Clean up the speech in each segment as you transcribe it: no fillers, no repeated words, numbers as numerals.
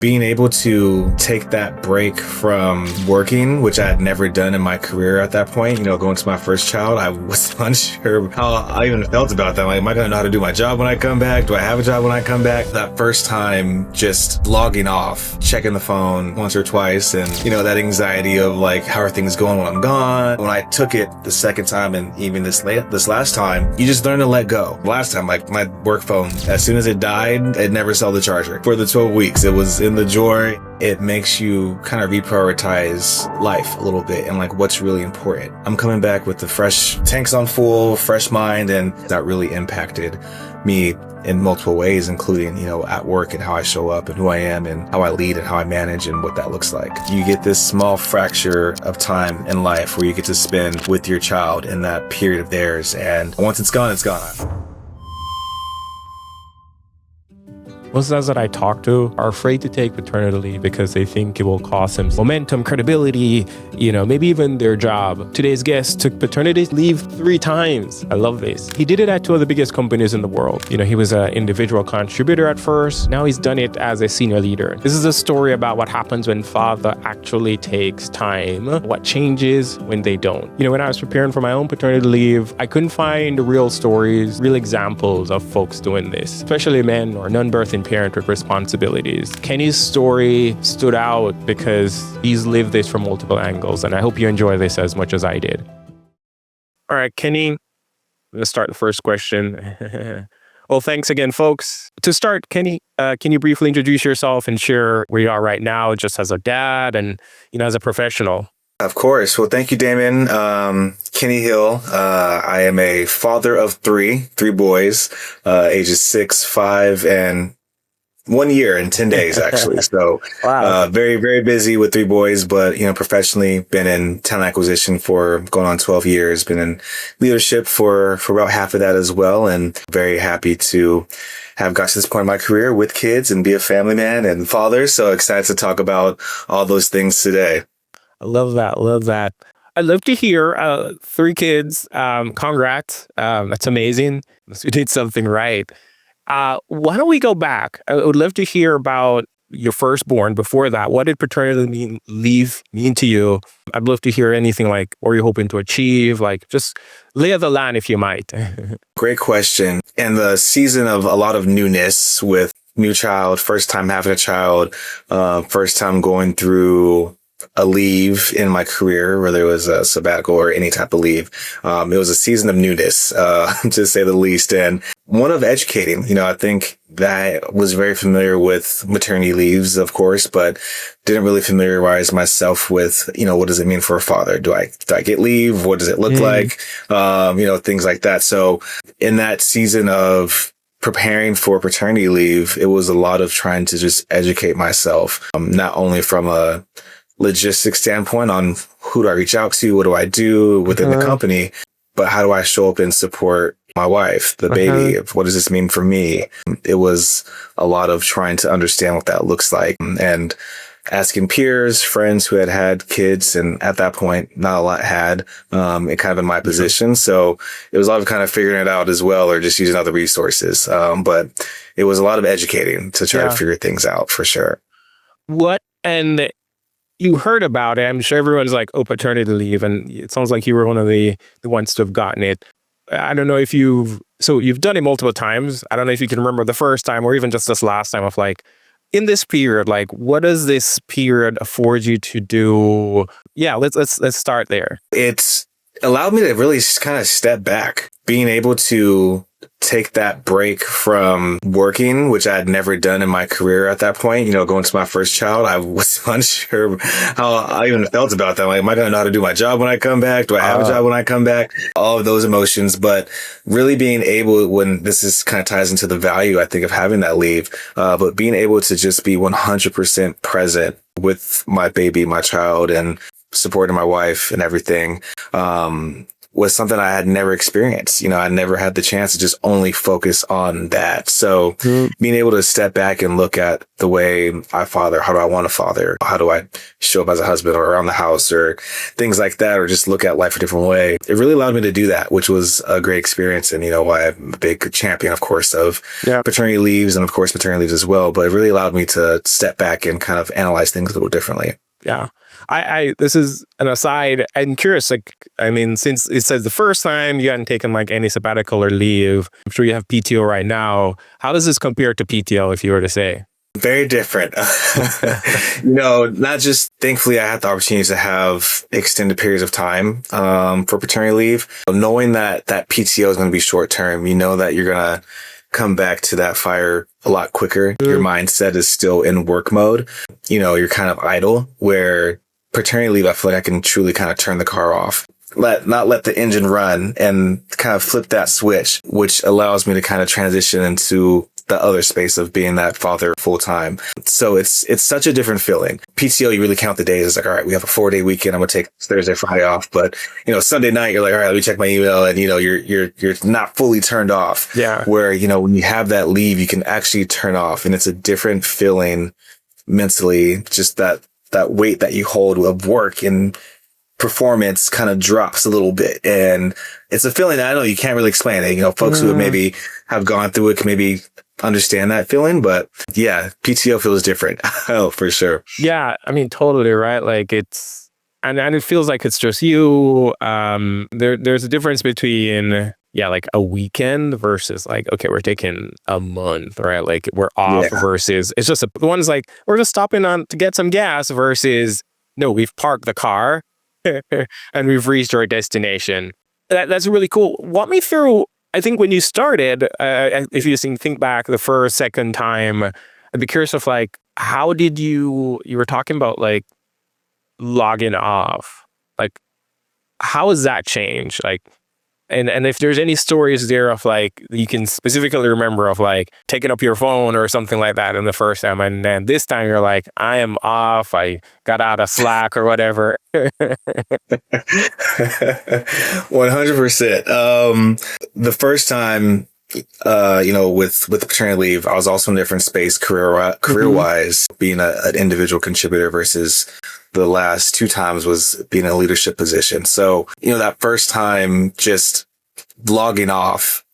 Being able to take that break from working, which I had never done in my career at that point, going to my first child, I was unsure how I even felt about that. Like, am I going to know how to do my job when I come back? Do I have a job when I come back? That first time just logging off, checking the phone once or twice, and, that anxiety of like, how are things going when I'm gone? When I took it the second time and even this last time, you just learn to let go. Last time, like my work phone, as soon as it died, it never saw the charger. For the 12 weeks, it was in the drawer. It makes you kind of reprioritize life a little bit and like what's really important. I'm coming back with the fresh tanks on full, fresh mind, and that really impacted me in multiple ways, including, at work and how I show up and who I am and how I lead and how I manage and what that looks like. You get this small fracture of time in life where you get to spend with your child in that period of theirs. And once it's gone, it's gone. Most dads that I talk to are afraid to take paternity leave because they think it will cost them momentum, credibility, maybe even their job. Today's guest took paternity leave 3 times. I love this. He did it at 2 of the biggest companies in the world. He was an individual contributor at first. Now he's done it as a senior leader. This is a story about what happens when father actually takes time, what changes when they don't. When I was preparing for my own paternity leave, I couldn't find real stories, real examples of folks doing this, especially men or non-birthing parent with responsibilities. Kenny's story stood out because he's lived this from multiple angles, and I hope you enjoy this as much as I did. All right, Kenny, let's start the first question. Well, thanks again, folks. To start, Kenny, can you briefly introduce yourself and share where you are right now, just as a dad and, as a professional? Of course. Well, thank you, Damon. Kenny Hill. I am a father of three boys, ages 6, 5, and 1 year and 10 days, actually. So, Wow. Very, very busy with 3 boys, but, professionally been in talent acquisition for going on 12 years, been in leadership for about half of that as well. And very happy to have got to this point in my career with kids and be a family man and father. So excited to talk about all those things today. I love that. Love that. I'd love to hear 3 kids. Congrats. That's amazing. You did something right. Why don't we go back? I would love to hear about your firstborn. Before that, what did paternity leave mean to you? I'd love to hear anything like, what were you hoping to achieve? Like, just lay of the land if you might. Great question. In the season of a lot of newness with new child, first time having a child, first time going through a leave in my career, whether it was a sabbatical or any type of leave. It was a season of newness, to say the least, and one of educating. I think that I was very familiar with maternity leaves, of course, but didn't really familiarize myself with, what does it mean for a father? Do I get leave? What does it look like? Things like that. So in that season of preparing for paternity leave, it was a lot of trying to just educate myself, not only from a logistics standpoint on who do I reach out to, what do I do within the company, but how do I show up and support my wife, the baby? What does this mean for me? It was a lot of trying to understand what that looks like and asking peers, friends who had kids. And at that point, not a lot had, it kind of in my position. So it was a lot of kind of figuring it out as well, or just using other resources. But it was a lot of educating to try to figure things out for sure. And you heard about it. I'm sure everyone's like, oh, paternity leave. And it sounds like you were one of the ones to have gotten it. I don't know if you've done it multiple times. I don't know if you can remember the first time or even just this last time of like, in this period, like, what does this period afford you to do? Yeah, let's start there. It's allowed me to really kind of step back, being able to take that break from working, which I had never done in my career at that point. Going to my first child, I was unsure how I even felt about that. Like, am I going to know how to do my job when I come back? Do I have a job when I come back? All of those emotions, but really being able, when this is kind of ties into the value, I think, of having that leave, but being able to just be 100% present with my baby, my child, and supporting my wife and everything. was something I had never experienced. I never had the chance to just only focus on that. So being able to step back and look at the way I father, how do I want to father? How do I show up as a husband or around the house or things like that, or just look at life a different way. It really allowed me to do that, which was a great experience. And, why I'm a big champion, of course, of paternity leaves and of course maternity leaves as well. But it really allowed me to step back and kind of analyze things a little differently. Yeah. I this is an aside. I'm curious, since it says the first time you hadn't taken like any sabbatical or leave, I'm sure you have PTO right now. How does this compare to PTO if you were to say? Very different. Not just thankfully I had the opportunity to have extended periods of time for paternity leave. Knowing that PTO is going to be short term, that you're going to come back to that fire a lot quicker. Your mindset is still in work mode. You're kind of idle, where paternity leave, I feel like I can truly kind of turn the car off. Not let the engine run and kind of flip that switch, which allows me to kind of transition into the other space of being that father full time. So it's such a different feeling. PTO, you really count the days. It's like, all right, we have a 4-day weekend. I'm going to take Thursday, Friday off. But, Sunday night, you're like, all right, let me check my email. And, you're not fully turned off. Yeah. Where, when you have that leave, you can actually turn off, and it's a different feeling mentally. Just that weight that you hold of work and performance kind of drops a little bit. And it's a feeling that I know you can't really explain it. Folks who maybe have gone through it can maybe understand that feeling, but yeah, PTO feels different. Oh, for sure. Yeah. Totally right. Like it's, and it feels like it's just you. There's a difference between, like a weekend versus like, okay, we're taking a month, right? Like we're off versus it's just the one's like, we're just stopping on to get some gas versus no, we've parked the car and we've reached our destination. That's really cool. Walk me through, I think when you started, if you think back the first, second time, I'd be curious of like, how did you were talking about like logging off, like how has that changed? Like, and if there's any stories there of like, you can specifically remember of like taking up your phone or something like that in the first time. And then this time you're like, I am off. I got out of Slack or whatever. 100%. The first time, with the paternity leave, I was also in a different space career wise, being an individual contributor versus the last 2 times was being in a leadership position. So, that first time just logging off,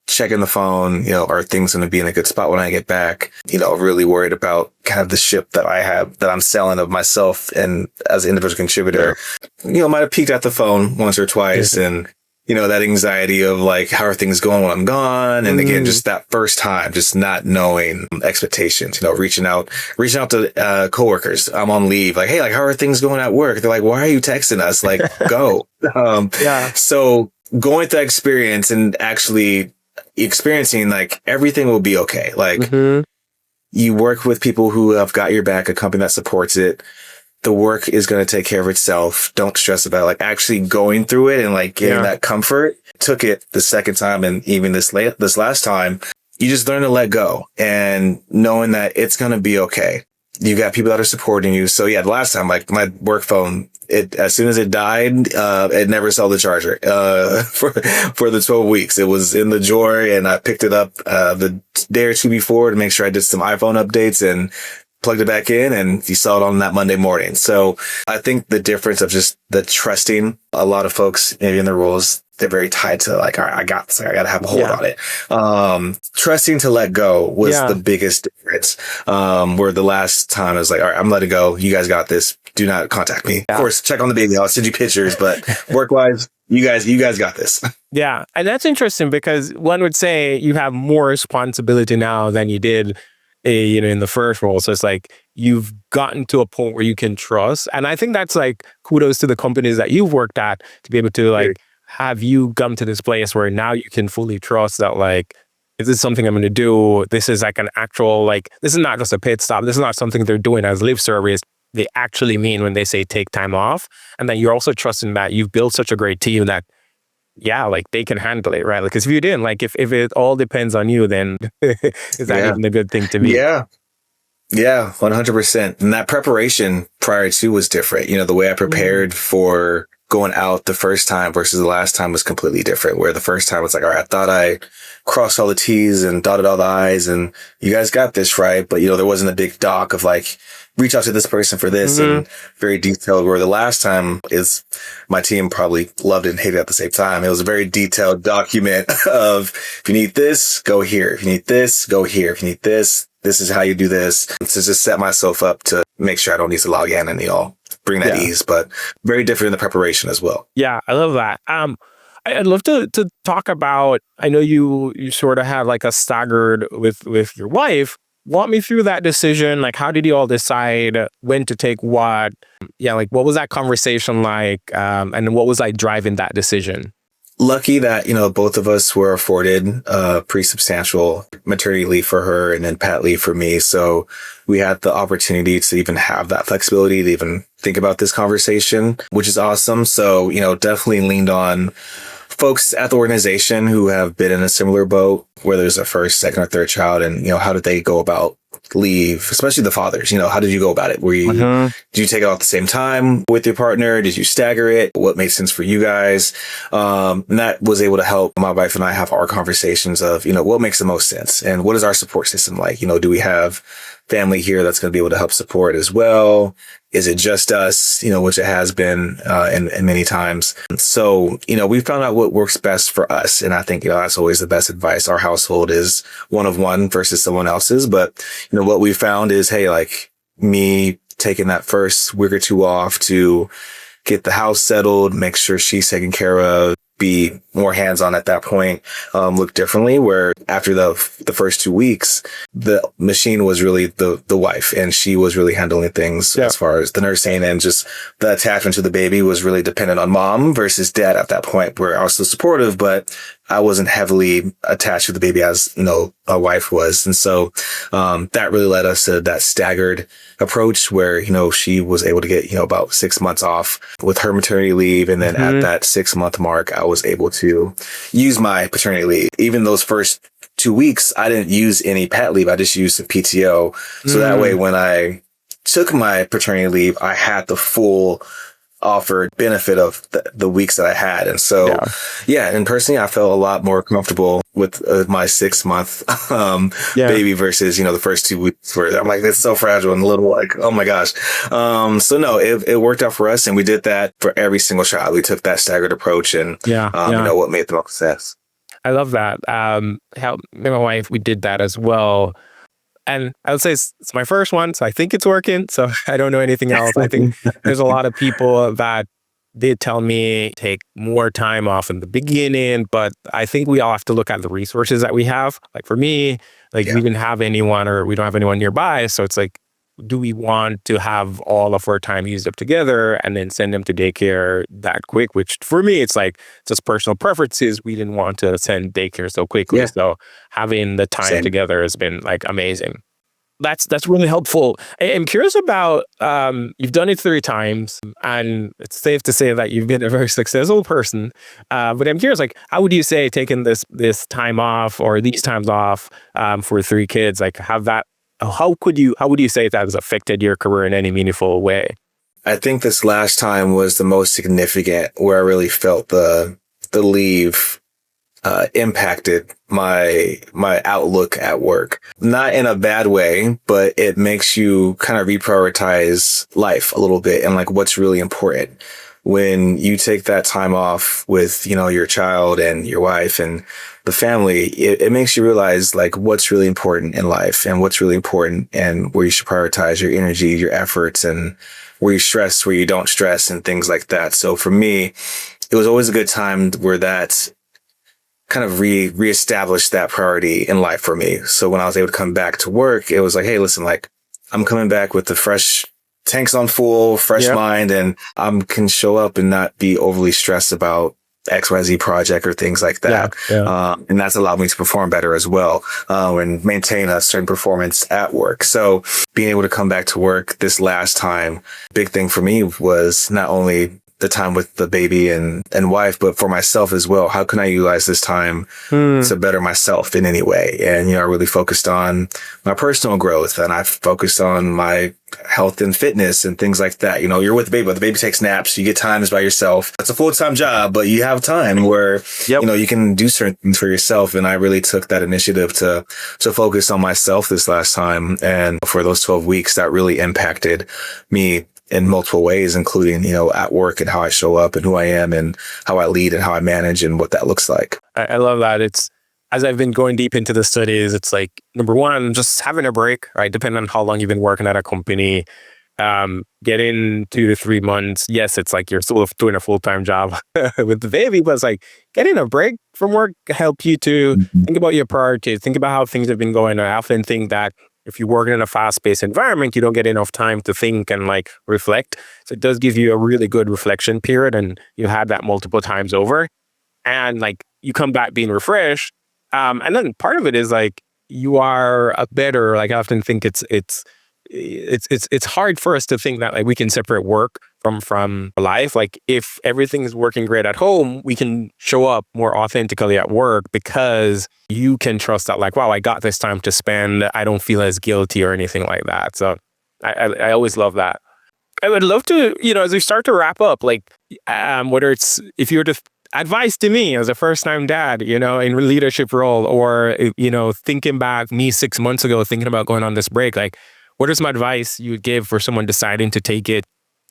checking the phone, are things going to be in a good spot when I get back? Really worried about kind of the ship that I have, that I'm selling of myself and as an individual contributor, might have peeked at the phone once or twice and, that anxiety of like, how are things going when I'm gone? And again, just that first time, just not knowing expectations, reaching out to coworkers. I'm on leave. Like, hey, like, how are things going at work? They're like, why are you texting us? Like, go. So going through that experience and actually experiencing like everything will be okay. Like you work with people who have got your back, a company that supports it. The work is going to take care of itself. Don't stress about it. Like actually going through it and like getting that comfort. Took it the second time and even this last time, you just learn to let go and knowing that it's going to be okay. You got people that are supporting you. So yeah, the last time, like my work phone, as soon as it died, it never saw the charger, for the 12 weeks. It was in the drawer and I picked it up, the day or two before to make sure I did some iPhone updates and plugged it back in, and you saw it on that Monday morning. So I think the difference of just the trusting, a lot of folks maybe in their roles, they're very tied to like, all right, I got this. I got to have a hold on it. Trusting to let go was the biggest difference. Where the last time I was like, all right, I'm letting go. You guys got this. Do not contact me. Of course, check on the baby. I'll send you pictures, but work wise, you guys got this. Yeah. And that's interesting because one would say you have more responsibility now than you did in the first role. So it's like you've gotten to a point where you can trust. And I think that's like kudos to the companies that you've worked at to be able to like have you come to this place where now you can fully trust that like, is this something I'm going to do? This is like an actual, like, this is not just a pit stop. This is not something they're doing as lip service. They actually mean when they say take time off. And then you're also trusting that you've built such a great team that like they can handle it, right? Like, because if you didn't, like, if it all depends on you, then is that even a good thing to be? Yeah, 100%. And that preparation prior to was different. The way I prepared for going out the first time versus the last time was completely different. Where the first time it's like, all right, I thought I crossed all the T's and dotted all the I's and you guys got this right. But, there wasn't a big doc of like, reach out to this person for this and very detailed. Where the last time is my team probably loved it and hated it at the same time. It was a very detailed document of if you need this, go here. If you need this, go here. If you need this, this is how you do this. To just set myself up to make sure I don't need to log in and, bring that ease, but very different in the preparation as well. Yeah, I love that. I'd love to talk about, I know you sort of had like a staggered with your wife. Walk me through that decision. Like, how did you all decide when to take what? Yeah, like what was that conversation like? And what was like driving that decision? Lucky that, both of us were afforded pretty substantial maternity leave for her and then pat leave for me. So we had the opportunity to even have that flexibility to even think about this conversation, which is awesome. So, definitely leaned on folks at the organization who have been in a similar boat, whether it's a first, second, or third child, and, how did they go about leave, especially the fathers, how did you go about it? Did you take it off at the same time with your partner? Did you stagger it? What made sense for you guys? And that was able to help my wife and I have our conversations of, what makes the most sense and what is our support system like? Do we have family here that's going to be able to help support as well? Is it just us, which it has been, and many times. So, we found out what works best for us. And I think, that's always the best advice. Our household is one of one versus someone else's. But, what we found is, hey, like me taking that first week or two off to get the house settled, make sure she's taken care of, be more hands-on at that point, look differently, where after the first 2 weeks, the machine was really the wife, and she was really handling things as far as the nursing, and just the attachment to the baby was really dependent on mom versus dad at that point, where I was still supportive, but I wasn't heavily attached to the baby as, a wife was. And so, that really led us to that staggered approach where, she was able to get, about 6 months off with her maternity leave. And then at that 6-month mark, I was able to use my paternity leave. Even those first 2 weeks, I didn't use any pat leave. I just used some PTO. So that way, when I took my paternity leave, I had the full offered benefit of the weeks that I had. And so, and personally, I felt a lot more comfortable with my 6-month baby versus, the first 2 weeks where I'm like, it's so fragile and a little like, oh my gosh. So no, it worked out for us. And we did that for every single child. We took that staggered approach and, what made the most sense. I love that. How me and my wife, we did that as well. And I would say it's my first one, so I think it's working. So I don't know anything else. I think there's a lot of people that did tell me take more time off in the beginning, but I think we all have to look at the resources that we have. Like for me, like we didn't have anyone or we don't have anyone nearby. So it's like, do we want to have all of our time used up together and then send them to daycare that quick? Which for me, it's like just personal preferences. We didn't want to send daycare so quickly. Yeah. So having the time together has been like amazing. That's really helpful. I'm curious about, you've done it 3 times and it's safe to say that you've been a very successful person. But I'm curious, like, how would you say taking this time off or these times off for 3 kids, like how would you say that has affected your career in any meaningful way? I think this last time was the most significant where I really felt the leave impacted my outlook at work. Not in a bad way, but it makes you kind of reprioritize life a little bit and like what's really important. When you take that time off with, your child and your wife and the family, it makes you realize like what's really important in life and what's really important and where you should prioritize your energy, your efforts, and where you stress, where you don't stress, and things like that. So for me, it was always a good time where that kind of reestablished that priority in life for me. So when I was able to come back to work, it was like, hey, listen, like I'm coming back with the fresh tanks on full, fresh mind, and I can show up and not be overly stressed about XYZ project or things like that. And that's allowed me to perform better as well, and maintain a certain performance at work. So being able to come back to work this last time, big thing for me was not only the time with the baby and wife, but for myself as well. How can I utilize this time to better myself in any way? And, I really focused on my personal growth, and I focused on my health and fitness and things like that. You're with the baby, but the baby takes naps. You get times by yourself. It's a full-time job, but you have time where, you can do certain things for yourself. And I really took that initiative to focus on myself this last time. And for those 12 weeks, that really impacted me in multiple ways, including, at work and how I show up and who I am and how I lead and how I manage and what that looks like. I love that. As I've been going deep into the studies, it's like, number one, just having a break, right? Depending on how long you've been working at a company, getting 2 to 3 months. Yes, it's like you're still doing a full-time job with the baby, but it's like getting a break from work help you to think about your priorities, think about how things have been going. I often think that if you work in a fast-paced environment, you don't get enough time to think and reflect. So it does give you a really good reflection period, and you had that multiple times over, and you come back being refreshed. And then part of it is you are a better, I often think it's hard for us to think that we can separate work from life. If everything is working great at home, we can show up more authentically at work because you can trust that wow, I got this time to spend. I don't feel as guilty or anything like that. So I always love that. I would love to, as we start to wrap up, whether it's, if you were to advice to me as a first-time dad, in a leadership role, or, thinking back me 6 months ago, thinking about going on this break, what is my advice you would give for someone deciding to take it?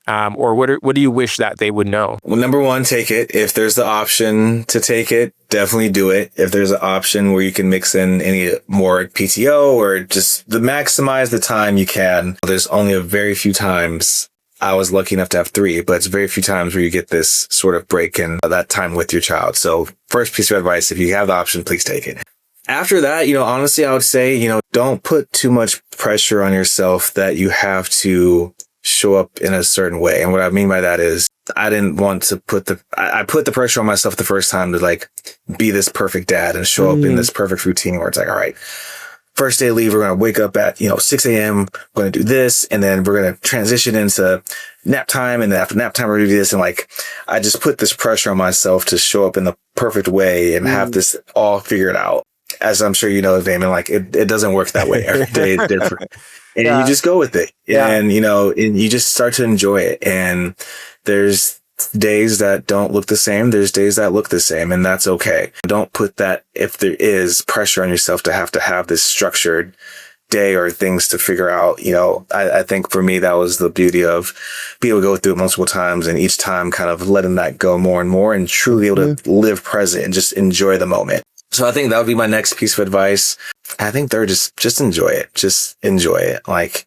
Or what do you wish that they would know? Well, number one, take it. If there's the option to take it, definitely do it. If there's an option where you can mix in any more PTO or just maximize the time you can. There's only a very few times. I was lucky enough to have 3, but it's very few times where you get this sort of break in that time with your child. So first piece of advice, if you have the option, please take it. After that, honestly, I would say, don't put too much pressure on yourself that you have to show up in a certain way. And what I mean by that is I didn't want to I put the pressure on myself the first time to be this perfect dad and show up in this perfect routine where it's all right, first day of leave, we're going to wake up at, 6 a.m. We're going to do this. And then we're going to transition into nap time. And then after nap time, we're going to do this. And I just put this pressure on myself to show up in the perfect way and have this all figured out. As I'm sure you know, Damon, it doesn't work that way. Every day is different. And you just go with it. And, and you just start to enjoy it. And there's days that don't look the same. There's days that look the same, and that's okay. Don't put that, if there is pressure on yourself to have this structured day or things to figure out. I think for me, that was the beauty of being able to go through it multiple times, and each time kind of letting that go more and more and truly able to live present and just enjoy the moment. So I think that would be my next piece of advice. I think they're just enjoy it. Just enjoy it.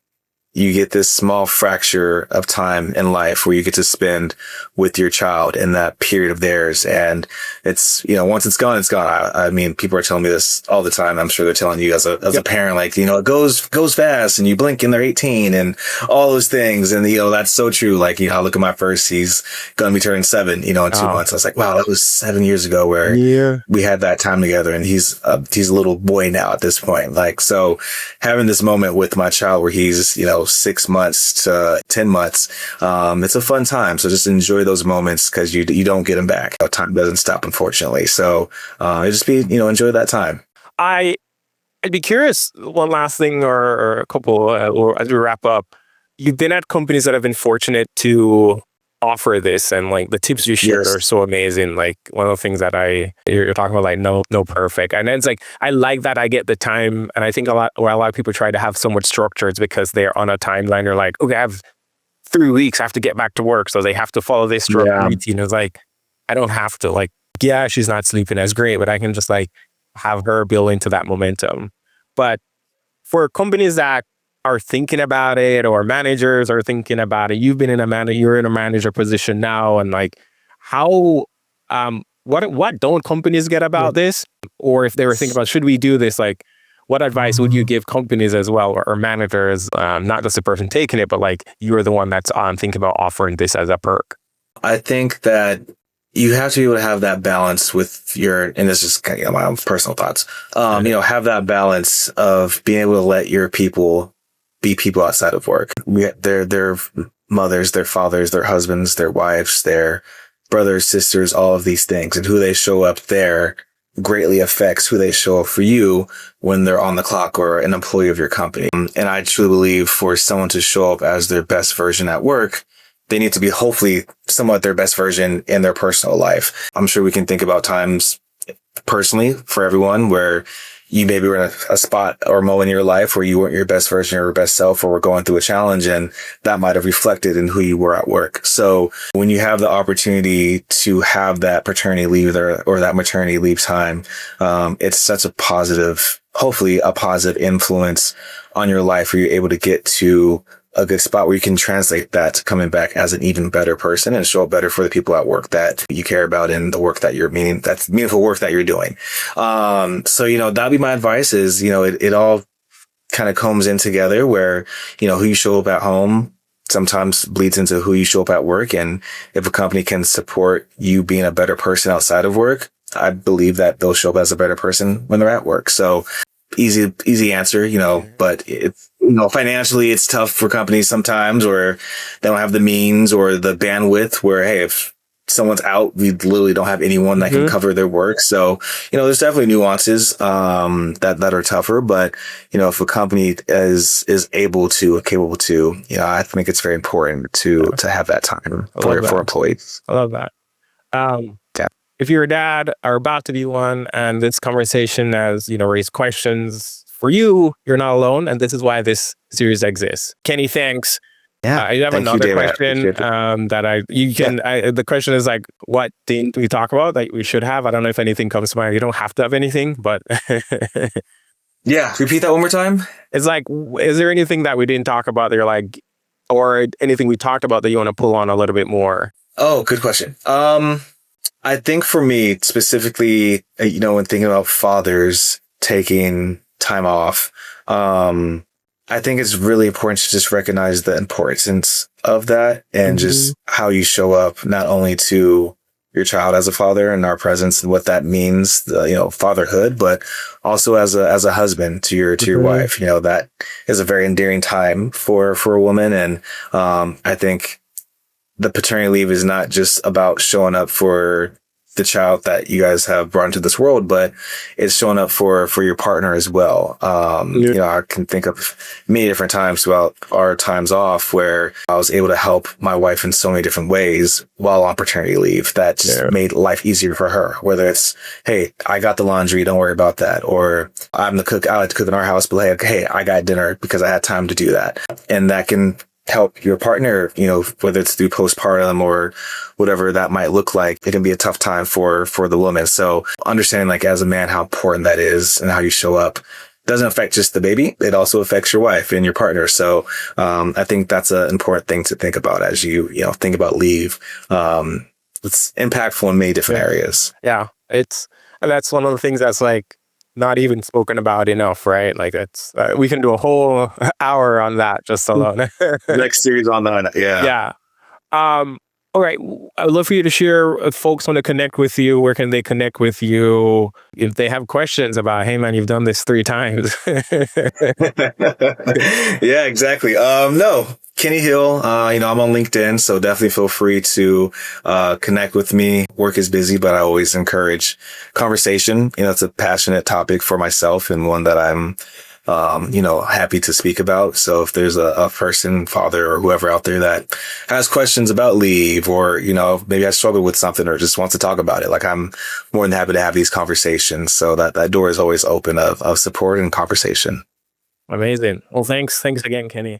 You get this small fracture of time in life where you get to spend with your child in that period of theirs. And it's, once it's gone, it's gone. I mean, people are telling me this all the time. I'm sure they're telling you as a parent, it goes fast and you blink and they're 18 and all those things. And, that's so true. I look at my first, he's going to be turning 7, in 2 months. I was like, wow, that was 7 years ago where we had that time together, and he's a little boy now at this point. So having this moment with my child where he's, 6 months to 10 months. It's a fun time. So just enjoy those moments because you don't get them back. Time doesn't stop, unfortunately. So just enjoy that time. I'd be curious, one last thing or a couple, or as we wrap up, you've been at companies that have been fortunate to offer this, and the tips you shared are so amazing. One of the things that you're talking about, no perfect, and then it's I like that I get the time, and I think a lot of people try to have so much structure. It's because they're on a timeline. They're like, okay, I have 3 weeks, I have to get back to work, so they have to follow this structure routine. It's I don't have to. She's not sleeping as great, but I can just have her build into that momentum. But for companies that are thinking about it, or managers are thinking about it, you're in a manager position now, and how what don't companies get about this? Or if they were thinking about, should we do this, what advice would you give companies as well, or managers, not just the person taking it, but you're the one that's thinking about offering this as a perk? I think that you have to be able to have that balance with and this is kind of my own personal thoughts, have that balance of being able to let your people be people outside of work. They're mothers, their fathers, their husbands, their wives, their brothers, sisters, all of these things, and who they show up there greatly affects who they show up for you when they're on the clock or an employee of your company. And I truly believe for someone to show up as their best version at work, they need to be hopefully somewhat their best version in their personal life. I'm sure we can think about times personally for everyone where you maybe were in a spot or moment in your life where you weren't your best version or your best self, or were going through a challenge, and that might have reflected in who you were at work. So when you have the opportunity to have that paternity leave or that maternity leave time, it's such a positive, hopefully a positive influence on your life where you're able to get to a good spot where you can translate that to coming back as an even better person and show up better for the people at work that you care about and the work that that's meaningful work that you're doing. So, that'd be my advice is, it all kind of comes in together where, who you show up at home sometimes bleeds into who you show up at work. And if a company can support you being a better person outside of work, I believe that they'll show up as a better person when they're at work. So easy answer, but it's, financially it's tough for companies sometimes, or they don't have the means or the bandwidth where, hey, if someone's out, we literally don't have anyone that can cover their work. So, there's definitely nuances, that are tougher, but, if a company is capable to, I think it's very important to have that time for employees. I love that. Yeah. If you're a dad or about to be one, and this conversation has, raised questions for you, you're not alone. And this is why this series exists. Kenny, thanks. Yeah. I have another question the question is like, what didn't we talk about that we should have? I don't know if anything comes to mind. You don't have to have anything, but yeah. Repeat that one more time. It's like, is there anything that we didn't talk about that you're like, or anything we talked about that you want to pull on a little bit more? Oh, good question. I think for me specifically, when thinking about fathers taking time off, I think it's really important to just recognize the importance of that and just how you show up, not only to your child as a father and our presence and what that means, fatherhood, but also as a husband to your wife. That is a very endearing time for a woman. And, I think the paternity leave is not just about showing up for the child that you guys have brought into this world, but it's showing up for your partner as well. I can think of many different times throughout our times off where I was able to help my wife in so many different ways while on paternity leave that just made life easier for her. Whether it's, hey, I got the laundry, don't worry about that. Or I'm the cook, I like to cook in our house, but hey, I got dinner because I had time to do that. And that can help your partner, whether it's through postpartum or whatever that might look like. It can be a tough time for the woman. So understanding, like, as a man, how important that is and how you show up doesn't affect just the baby. It also affects your wife and your partner. So, I think that's an important thing to think about as you think about leave. It's impactful in many different areas. Yeah. That's one of the things that's like not even spoken about enough, right? Like it's we can do a whole hour on that just alone. Next series on that. Yeah. All right. I would love for you to share, if folks want to connect with you, where can they connect with you? If they have questions about, hey man, you've done this 3 times. Yeah, exactly. No, Kenny Hill, I'm on LinkedIn, so definitely feel free to connect with me. Work is busy, but I always encourage conversation. It's a passionate topic for myself and one that I'm happy to speak about. So if there's a person, father or whoever out there that has questions about leave, or, maybe I struggle with something or just wants to talk about it, like, I'm more than happy to have these conversations. So that door is always open of support and conversation. Amazing. Well, thanks again, Kenny.